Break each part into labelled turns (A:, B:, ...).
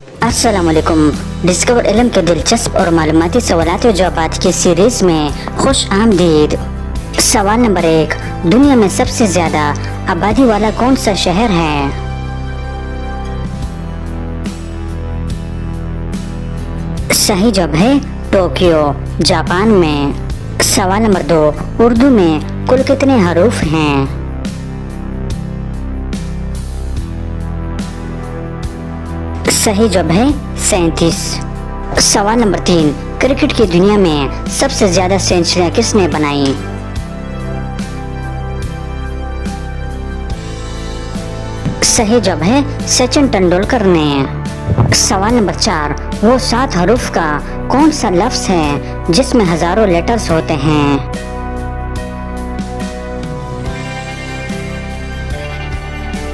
A: अस्सलाम वालेकुम। डिस्कवर इल्म के दिलचस्प और मालूमाती सवालात व जवाबात की सीरीज में खुश आमदीद। सवाल नंबर 1, दुनिया में सबसे ज्यादा आबादी वाला कौन सा शहर है? सही जवाब है टोक्यो, जापान में। सवाल नंबर 2, उर्दू में कुल कितने हरूफ हैं? सही जवाब है 37। सवाल नंबर 3, क्रिकेट की दुनिया में सबसे ज्यादा सेंचुरियां किसने बनाई? सही जवाब है सचिन तेंदुलकर ने। सवाल नंबर 4, वो 7 हरूफ का कौन सा लफ्ज है जिसमें हजारों लेटर्स होते हैं?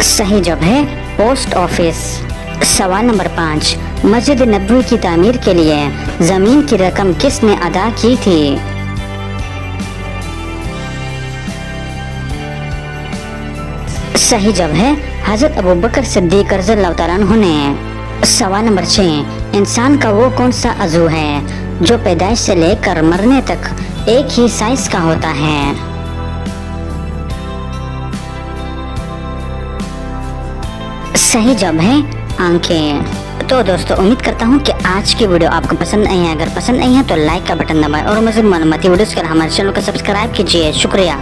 A: सही जवाब है पोस्ट ऑफिस। सवाल नंबर 5, मस्जिद नबवी की तामीर के लिए जमीन की रकम किसने अदा की थी? सही जवाब है हजरत अबू बकर सिद्दीक रज़ियल्लाहु तआला अन्हु ने। सवाल नंबर 6, इंसान का वो कौन सा अज़ू है जो पैदाइश से लेकर मरने तक एक ही साइज का होता है? सही जवाब है आंखें। तो दोस्तों, उम्मीद करता हूँ कि आज की वीडियो आपको पसंद आई है। अगर पसंद आई है तो लाइक का बटन दबाएं और मज़ीद मालूमाती वीडियोस के लिए हमारे चैनल को सब्सक्राइब कीजिए। शुक्रिया।